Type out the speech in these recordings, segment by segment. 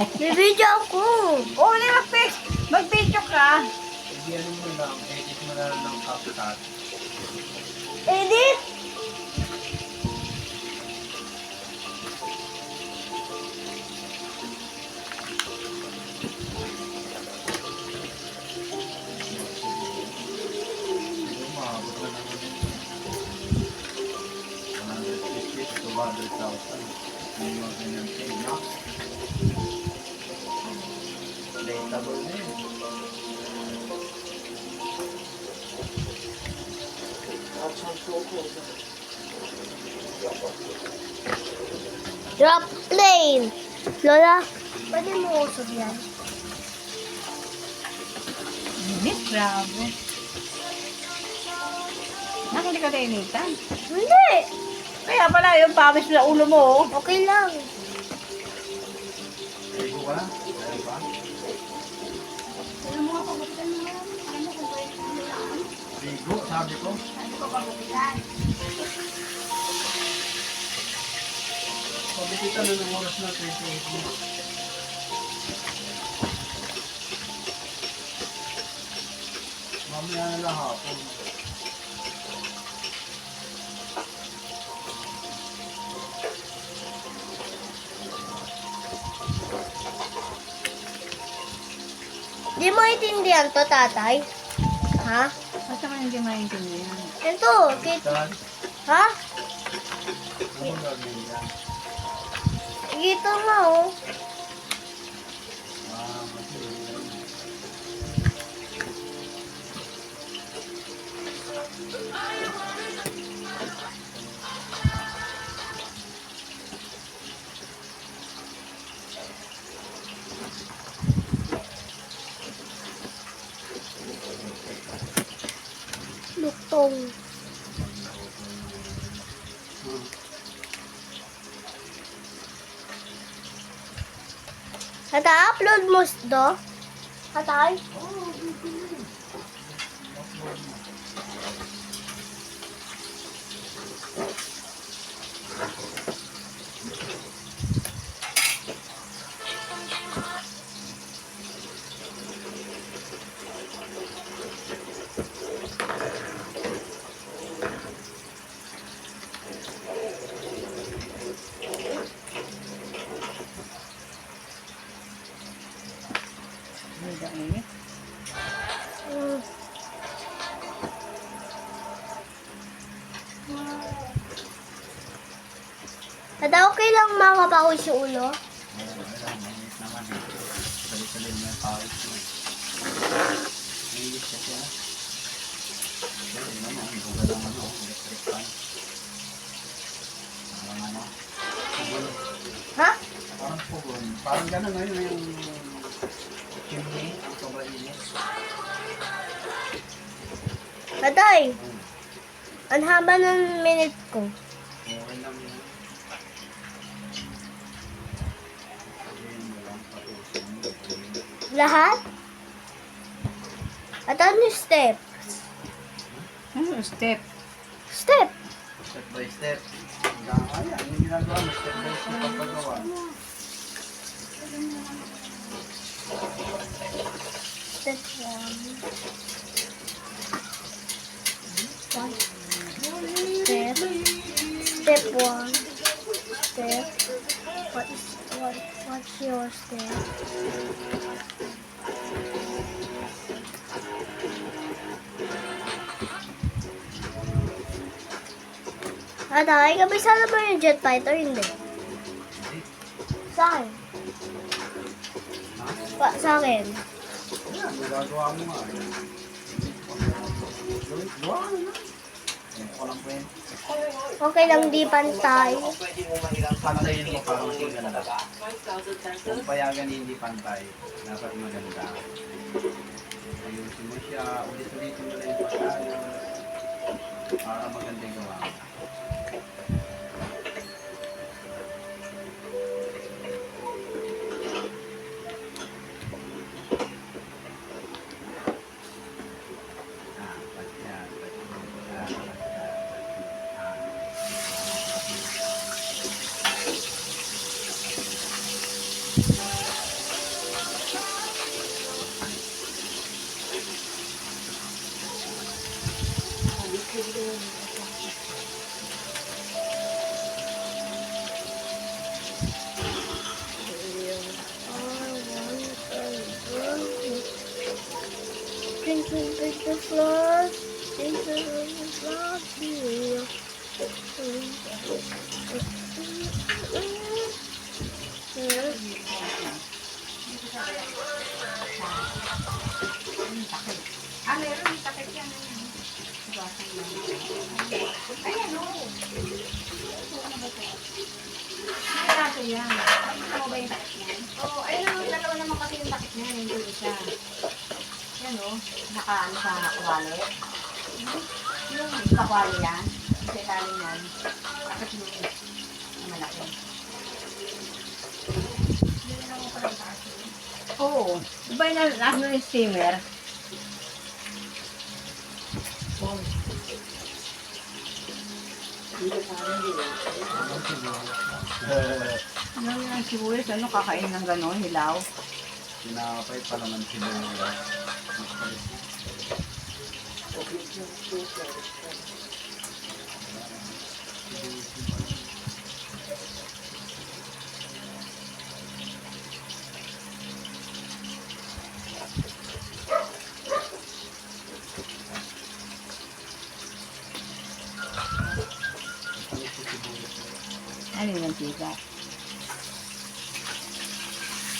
Bibidyo ako. Oo, hindi mag-video ka. Hindi ano mo lang, edit mo na lang ng CapCut. Edit? Siguro mahabot na naman yun. 150 to 200,000. Yung mga ganyan kayo, no? Relatable na yun. Drop plane. Lola, pwede mo usog yan? Init, grabe. Nakita ka nainitan. Hindi. Kaya pala yung pawis sa ulo mo. Oh. Okay lang. Ligo ka? Meron ba? Alam mo nga pagupitan mo yan. Alam mo kung pwede mo lang. Ligo, sabi ko. Sabi ko pagupitan. Sabi kita na ng oras na 28 minutes. Mamaya na lang hapon. Di mo intindihan to, tatay? Ha? Basta man hindi maintindihan. Ito, kit. Saan? Ha? Ano mo gagawin yan? Gito nga, oh. Kasi Luktong. Hata, upload mo do? Hatay? Hindi init. Mm. Hata, okay lang makapawis yung ulo? mainit naman eh. Salit-salit mo yung pawis mo eh. Mainit kasi ah. Kasi naman, buga lang ano, electric fan. Parang ano, pugon. Ha? Parang pugon. Parang gano'n na yun yung chimney, ang sobrang init. Hatay, ang haba ng minute ko. Okay lang yun. Sabihin mo lang, patusin mo. Lahat? At ano yung step? Ano step? Step. Step by step. Hanggang ayan, yung ginagawa mo, step by step ang paggawa. Step 1. Step. Step 1. Step. What's your step? Atay, kabisado ba yung jet fighter? Hindi. Sa akin. Sa akin. Ayan, magagawa mo nga. Gawa mo na. Ayan, walang kwento. Okay lang, di pantay. Pantayin mo para mas maganda. Kung payagan hindi pantay, dapat maganda. Ayusin mo siya, ulit-ulitin mo na yung pagkain. Para maganda yung gawa mo. twinkle, twinkle, stars, twinkle, twinkle, stars, yeah. Ah, meron yung takip yan. Ayan, o. May kaso yan. Nakita mo ba yung takip niyan? Oo, ayun o. Dalawa naman kasi yung takip niyan. Hindi isa. Yan o. Naka-ano sa kawali. Yung kakwali yan. Yung sa ilalim yan. Takip yung malaki. Oo. Iba yung nasa yung steamer. Ano yung sibuyas? Ano kakain ng gano'n? Hilaw? Sinakapay pa naman sila nila. Ano yung mantika?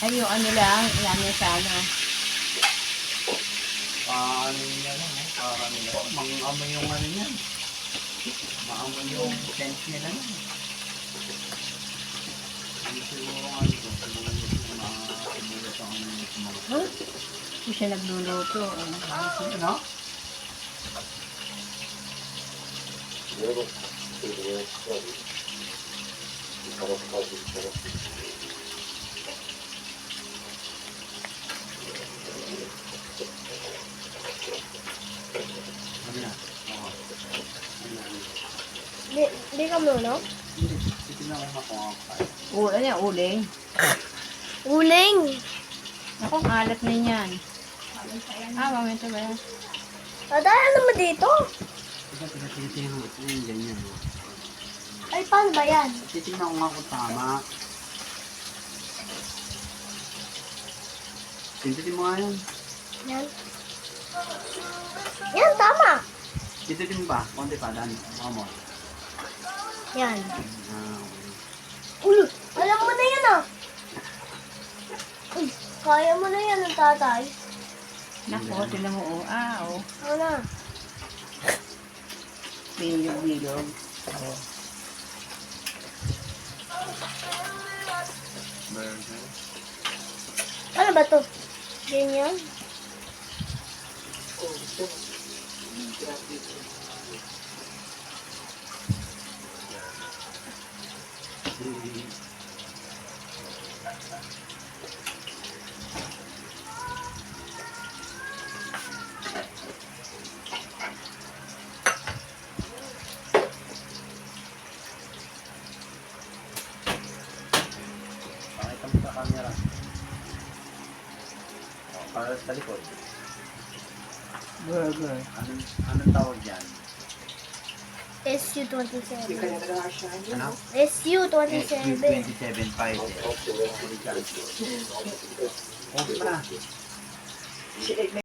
Ay, yung ano lang, ilan niya sa ano. Paano niya lang, para nila. Mang-amoy yung ano niya. Maamoy yung sense nila lang. Ano siguro nga ito? Siguro yung mga sibuyas ang ano yung sumagot. Huh? Hindi siya nagluluto. Ano? Ano na? Oo. Ano na? Di ka muna? Hindi. Titignan ko nga kung ako kaya. Ano yan, uling? Uling! Ako, ang alat na yan. Mamento ba yan? Dahil ano mo dito? Titignan ko. Ayun, ganyan. Ay, paano ba yan? Titignan ko nga kung tama. Tintitin mo nga yan. Yan. Yan, tama. Tintitin mo ba? Konti pa, Dan. Baka mo. Yan. Okay. Ulo, alam mo na yan ah. Uy, kaya mo na yan ng tatay. Nako, tinan mo, oh. Oh. Ano na? Bilog-bilog. Burger. Ano ba to? Ganyan? Pakita mo sa camera. Para sa likod. Burger. Anong tawag yan? SU-27. Ano? SU-27. SU-27.5. Off na.